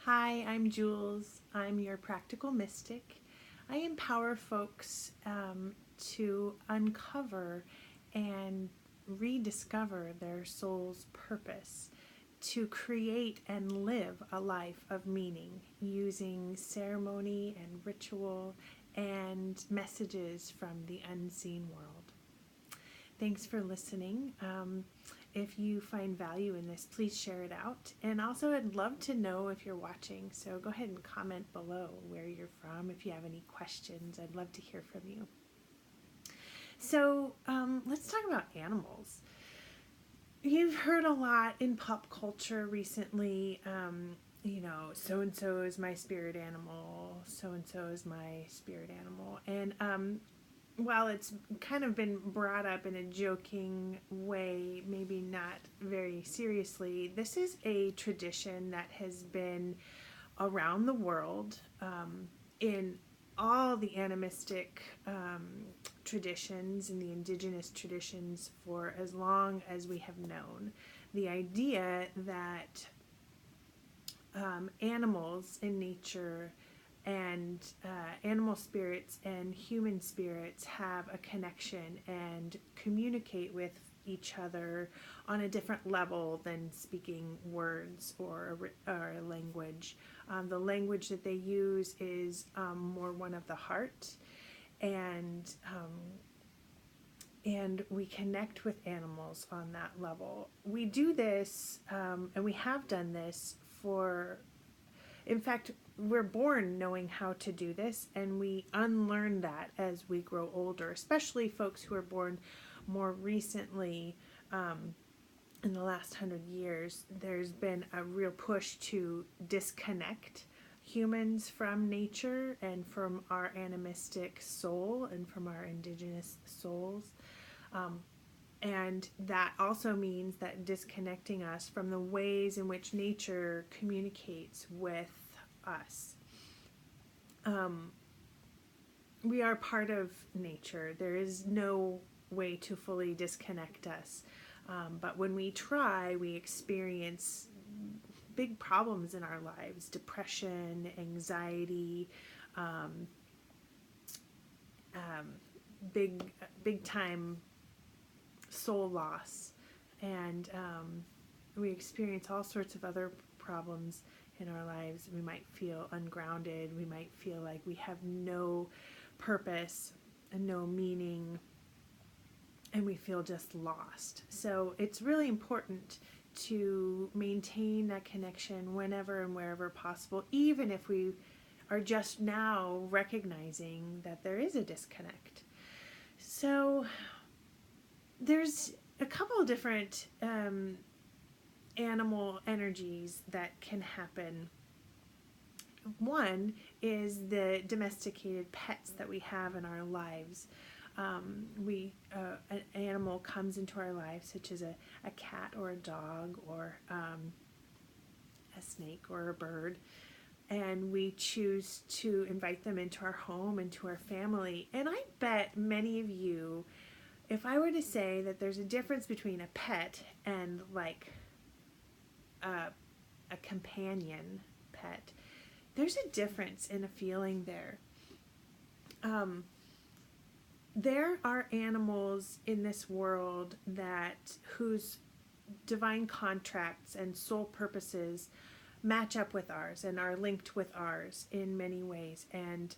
Hi, I'm Jules. I'm your practical mystic. I empower folks to uncover and rediscover their soul's purpose, to create and live a life of meaning using ceremony and ritual and messages from the unseen world. Thanks for listening. If you find value in this, please share it out. And also, I'd love to know if you're watching. So go ahead and comment below where you're from. If you have any questions, I'd love to hear from you. So let's talk about animals. You've heard a lot in pop culture recently. So and so is my spirit animal. So and so is my spirit animal. And while it's kind of been brought up in a joking way, maybe not very seriously, this is a tradition that has been around the world in all the animistic traditions and the indigenous traditions for as long as we have known. The idea that animals in nature and animal spirits and human spirits have a connection and communicate with each other on a different level than speaking words or a language. The language that they use is more one of the heart, and we connect with animals on that level. We do this, and we have done this for, in fact, we're born knowing how to do this, and we unlearn that as we grow older, especially folks who are born more recently. In the last 100 years, there's been a real push to disconnect humans from nature and from our animistic soul and from our indigenous souls. And that also means that disconnecting us from the ways in which nature communicates with us. We are part of nature. There is no way to fully disconnect us. But when we try, we experience big problems in our lives: depression, anxiety, big time soul loss, and we experience all sorts of other problems in our lives. We might feel ungrounded. We might feel like we have no purpose and no meaning, and we feel just lost. So it's really important to maintain that connection whenever and wherever possible, even if we are just now recognizing that there is a disconnect. So there's a couple of different animal energies that can happen. One is the domesticated pets that we have in our lives. An animal comes into our lives, such as a cat or a dog or a snake or a bird, and we choose to invite them into our home, into our family. And I bet many of you, if I were to say that there's a difference between a pet and like a companion pet, there's a difference in a feeling there. There are animals in this world whose divine contracts and soul purposes match up with ours and are linked with ours in many ways. And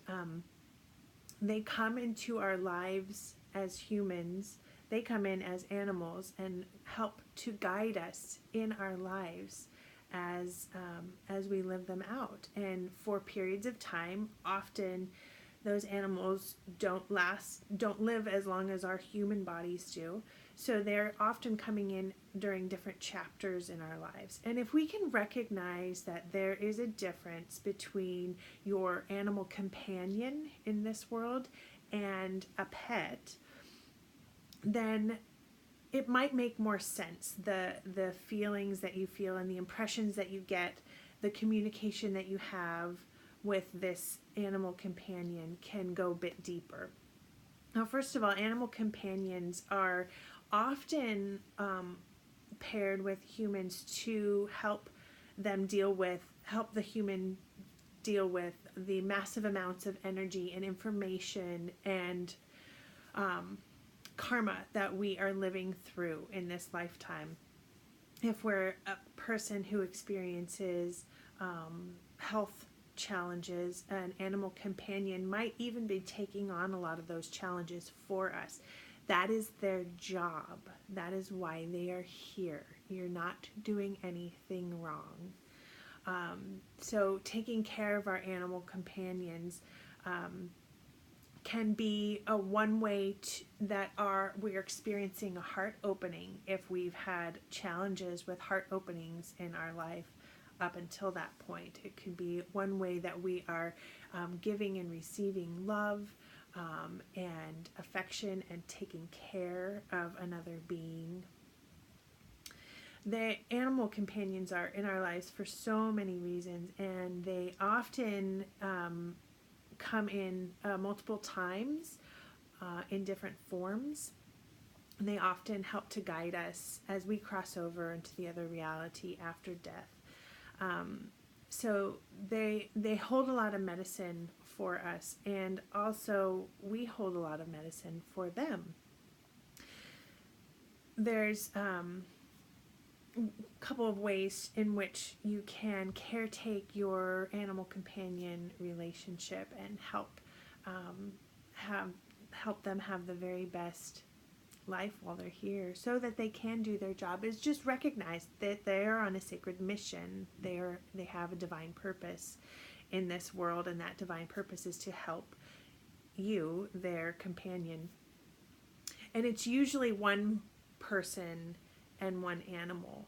they come into our lives as humans. They come in as animals and help to guide us in our lives as we live them out. And for periods of time, often those animals don't live as long as our human bodies do. So they're often coming in during different chapters in our lives. And if we can recognize that there is a difference between your animal companion in this world and a pet, then it might make more sense. The feelings that you feel and the impressions that you get, the communication that you have with this animal companion can go a bit deeper. Now, first of all, animal companions are often paired with humans to help help the human deal with the massive amounts of energy and information and karma that we are living through in this lifetime. If we're a person who experiences health challenges, an animal companion might even be taking on a lot of those challenges for us. That is their job. That is why they are here. You're not doing anything wrong. So taking care of our animal companions can be a one way that we're experiencing a heart opening if we've had challenges with heart openings in our life up until that point. It could be one way that we are giving and receiving love and affection and taking care of another being. The animal companions are in our lives for so many reasons, and they often come in multiple times in different forms. And they often help to guide us as we cross over into the other reality after death. So they hold a lot of medicine for us, and also we hold a lot of medicine for them. There's a couple of ways in which you can caretake your animal companion relationship and help them have the very best life while they're here, so that they can do their job. Is just recognize that they are on a sacred mission. They have a divine purpose in this world, and that divine purpose is to help you, their companion. And it's usually one person and one animal.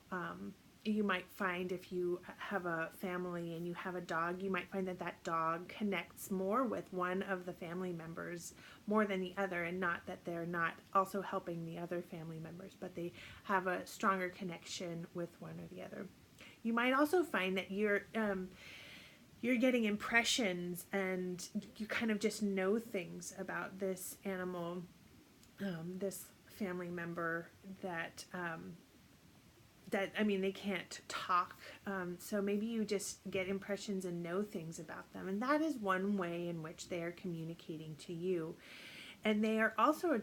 You might find if you have a family and you have a dog, you might find that dog connects more with one of the family members more than the other, and not that they're not also helping the other family members, but they have a stronger connection with one or the other. You might also find that you're getting impressions, and you kind of just know things about this animal, this family member that they can't talk, so maybe you just get impressions and know things about them, and that is one way in which they are communicating to you. And they are also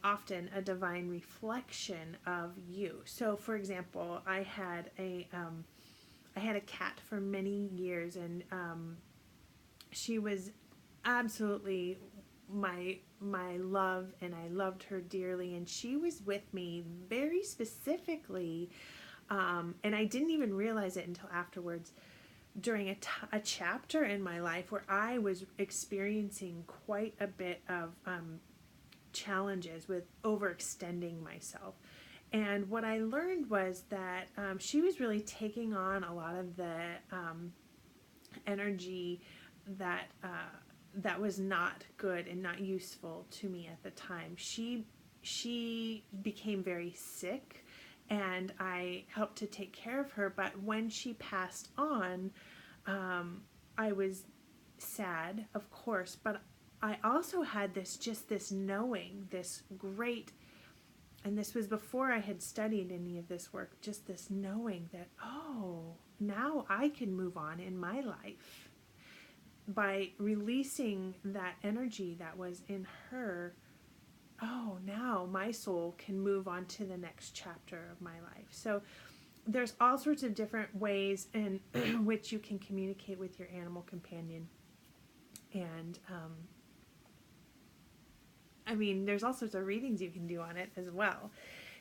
often a divine reflection of you. So for example, I had a cat for many years, and she was absolutely my love, and I loved her dearly, and she was with me very specifically, and I didn't even realize it until afterwards, during a chapter in my life where I was experiencing quite a bit of challenges with overextending myself. And what I learned was that she was really taking on a lot of the energy that was not good and not useful to me at the time. She became very sick, and I helped to take care of her. But when she passed on, I was sad, of course, but I also had this knowing, this great, and this was before I had studied any of this work, just this knowing that, oh, now I can move on in my life. By releasing that energy that was in her, oh, now my soul can move on to the next chapter of my life. So there's all sorts of different ways in which you can communicate with your animal companion. And there's all sorts of readings you can do on it as well.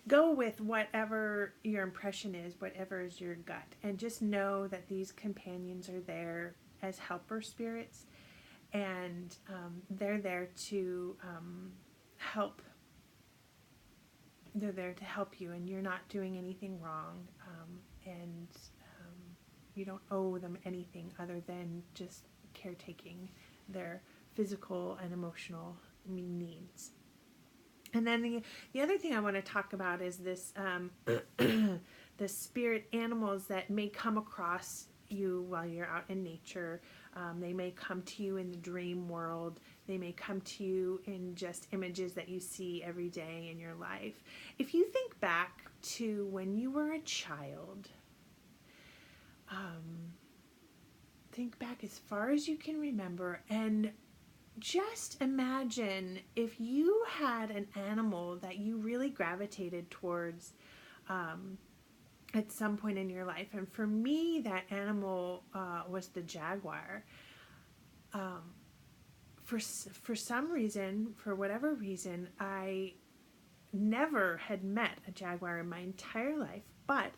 Go with whatever your impression is, whatever is your gut, and just know that these companions are there as helper spirits, and they're there to help. They're there to help you, and you're not doing anything wrong, and you don't owe them anything other than just caretaking their physical and emotional needs. And then the other thing I want to talk about is this the spirit animals that may come across you while you're out in nature. They may come to you in the dream world. They may come to you in just images that you see every day in your life. If you think back to when you were a child, think back as far as you can remember, and just imagine if you had an animal that you really gravitated towards at some point in your life. And for me, that animal was the jaguar. Um, for some reason, for whatever reason, I never had met a jaguar in my entire life, but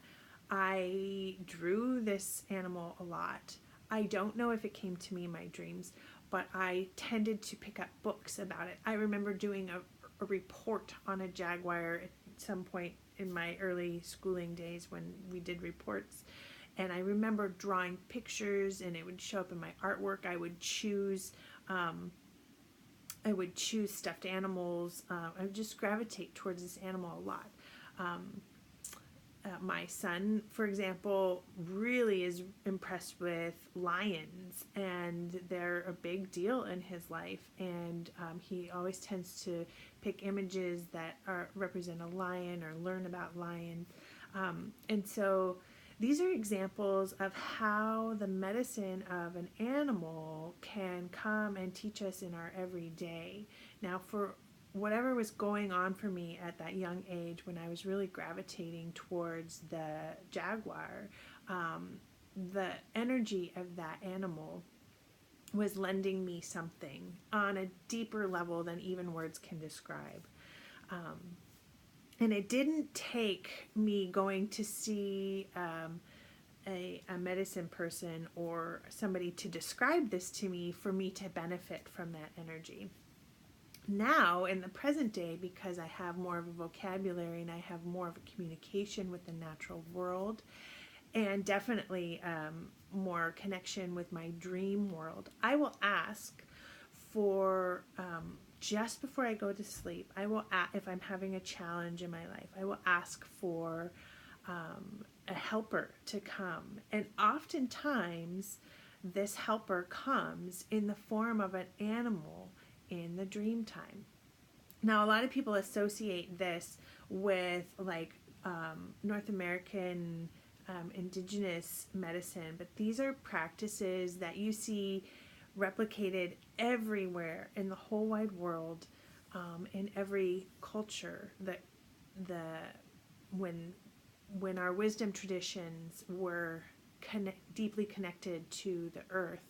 I drew this animal a lot. I don't know if it came to me in my dreams, but I tended to pick up books about it. I remember doing a report on a jaguar at some point in my early schooling days when we did reports. And I remember drawing pictures, and it would show up in my artwork. I would choose stuffed animals. I would just gravitate towards this animal a lot. My son, for example, really is impressed with lions, and they're a big deal in his life. And he always tends to pick images that represent a lion or learn about lions. And so these are examples of how the medicine of an animal can come and teach us in our everyday. Now, for whatever was going on for me at that young age when I was really gravitating towards the jaguar, the energy of that animal was lending me something on a deeper level than even words can describe. And it didn't take me going to see a medicine person or somebody to describe this to me for me to benefit from that energy. Now, in the present day, because I have more of a vocabulary and I have more of a communication with the natural world, and definitely more connection with my dream world, I will ask for, just before I go to sleep, if I'm having a challenge in my life, I will ask for a helper to come. And oftentimes, this helper comes in the form of an animal in the dream time. Now, a lot of people associate this with North American indigenous medicine, but these are practices that you see replicated everywhere in the whole wide world, in every culture. When our wisdom traditions were deeply connected to the earth,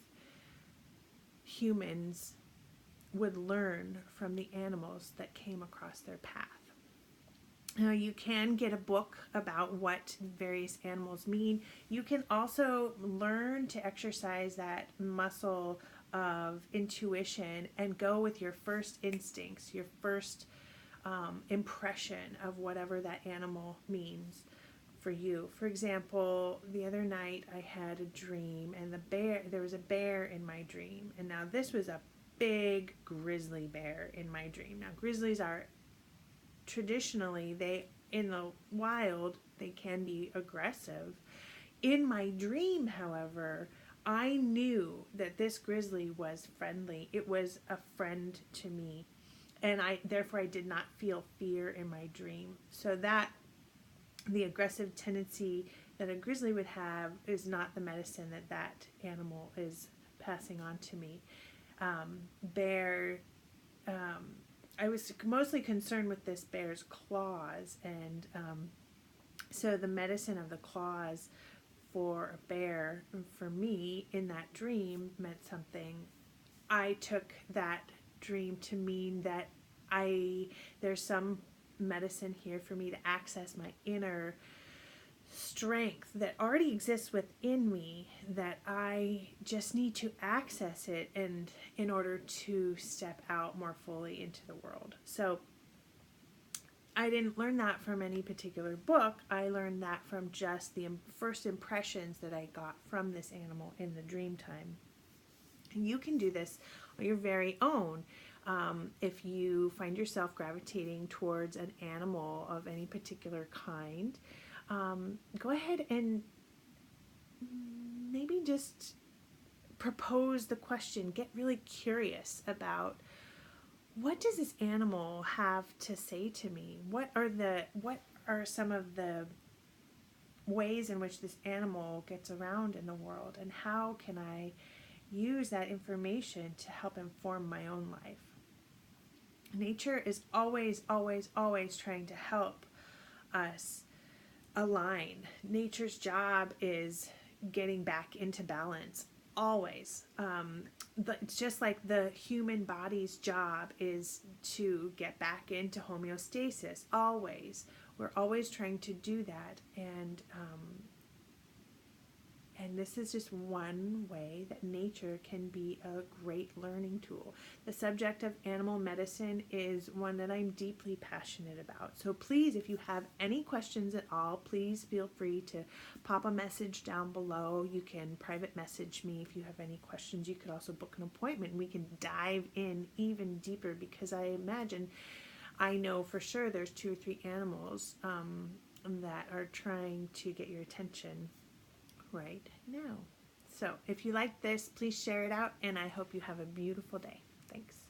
humans would learn from the animals that came across their path. Now, you can get a book about what various animals mean. You can also learn to exercise that muscle of intuition and go with your first instincts, your first impression of whatever that animal means for you. For example, the other night I had a dream, and there was a bear in my dream. And now this was a big grizzly bear in my dream. Now, grizzlies are traditionally, in the wild, they can be aggressive. In my dream, however, I knew that this grizzly was friendly. It was a friend to me, and therefore I did not feel fear in my dream. So that the aggressive tendency that a grizzly would have is not the medicine that animal is passing on to me. I was mostly concerned with this bear's claws, and so the medicine of the claws for a bear, for me, in that dream, meant something. I took that dream to mean that there's some medicine here for me to access my inner strength that already exists within me, that I just need to access it and in order to step out more fully into the world. So I didn't learn that from any particular book. I learned that from just the first impressions that I got from this animal in the dream time. And you can do this on your very own. If you find yourself gravitating towards an animal of any particular kind, go ahead and maybe just propose the question. Get really curious about, what does this animal have to say to me? What are some of the ways in which this animal gets around in the world, and how can I use that information to help inform my own life. Nature is always, always, always trying to help us align. Nature's job is getting back into balance, always. It's just like the human body's job is to get back into homeostasis, always. We're always trying to do that, and this is just one way that nature can be a great learning tool. The subject of animal medicine is one that I'm deeply passionate about. So please, if you have any questions at all, please feel free to pop a message down below. You can private message me if you have any questions. You could also book an appointment and we can dive in even deeper, because I know for sure there's 2 or 3 animals that are trying to get your attention right now. So if you like this, please share it out, and I hope you have a beautiful day. Thanks.